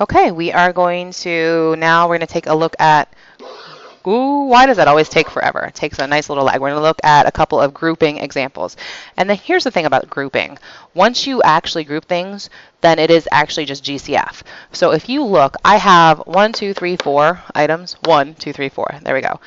Okay, we are going to, now we're going to take a look at, ooh, why does that always take forever? It takes a nice little lag. We're going to look at a couple of grouping examples. And then here's the thing about grouping. Once you actually group things, then it is actually just GCF. So if you look, I have 1, 2, 3, 4 items. 1, 2, 3, 4. There we go.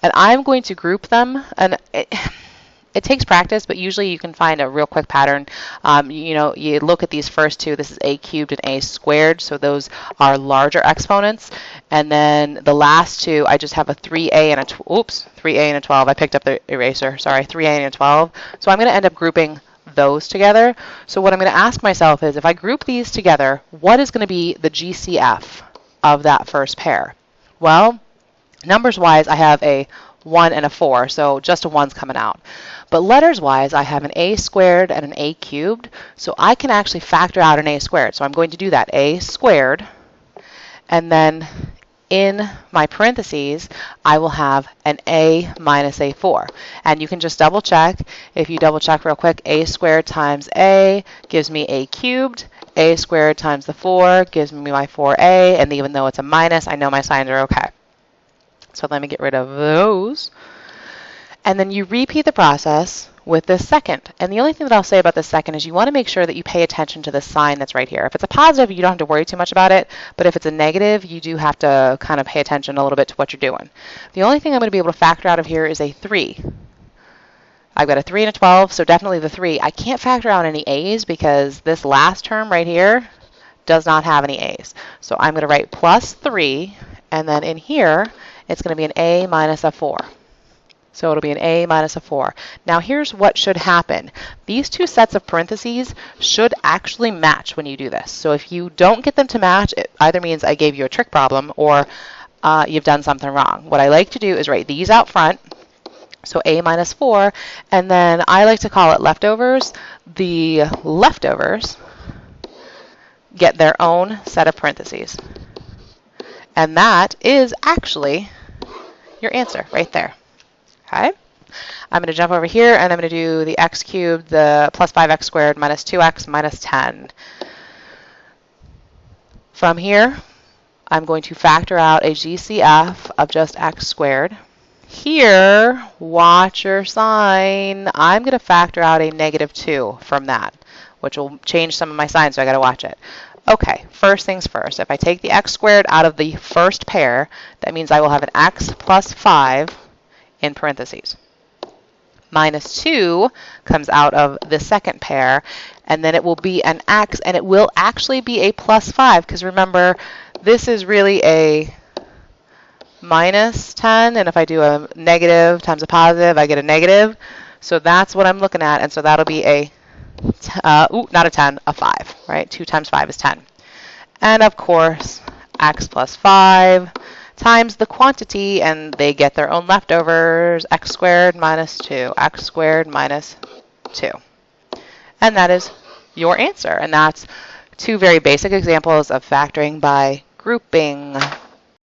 And I'm going to group them, and it takes practice, but usually you can find a real quick pattern. You look at these first two. This is a cubed and a squared, so those are larger exponents. And then the last two, I just have a 3a and a 3a and a 12. I picked up the eraser. Sorry, 3a and a 12. So I'm going to end up grouping those together. So what I'm going to ask myself is, if I group these together, what is going to be the GCF of that first pair? Well, numbers-wise, I have a 1 and a 4, so just a 1's coming out. But letters-wise, I have an a squared and an a cubed, so I can actually factor out an a squared. So I'm going to do that, a squared, and then in my parentheses, I will have an a minus a 4. And you can just double check. If you double check real quick, a squared times a gives me a cubed. A squared times the 4 gives me my 4a, and even though it's a minus, I know my signs are okay. So let me get rid of those. And then you repeat the process with this second. And the only thing that I'll say about this second is you want to make sure that you pay attention to the sign that's right here. If it's a positive, you don't have to worry too much about it. But if it's a negative, you do have to kind of pay attention a little bit to what you're doing. The only thing I'm going to be able to factor out of here is a 3. I've got a 3 and a 12, so definitely the 3. I can't factor out any a's because this last term right here does not have any a's. So I'm going to write plus 3, and then in here, it's going to be an a minus a 4. So it'll be an a minus a 4. Now here's what should happen. These two sets of parentheses should actually match when you do this. So if you don't get them to match, it either means I gave you a trick problem or you've done something wrong. What I like to do is write these out front. So a minus 4, and then I like to call it leftovers. The leftovers get their own set of parentheses. And that is actually your answer right there. Okay? I'm going to jump over here, and I'm going to do the x cubed, the plus 5x squared minus 2x minus 10. From here, I'm going to factor out a GCF of just x squared. Here, watch your sign. I'm going to factor out a negative 2 from that, which will change some of my signs, so I got to watch it. Okay, first things first. If I take the x squared out of the first pair, that means I will have an x plus 5 in parentheses. Minus 2 comes out of the second pair, and then it will be an x, and it will actually be a plus 5, because remember, this is really a minus 10, and if I do a negative times a positive, I get a negative. So that's what I'm looking at, and so that'll be a, not a 10, a 5, right? 2 times 5 is 10. And of course, x plus 5 times the quantity, and they get their own leftovers, x squared minus 2, x squared minus 2. And that is your answer, and that's two very basic examples of factoring by grouping.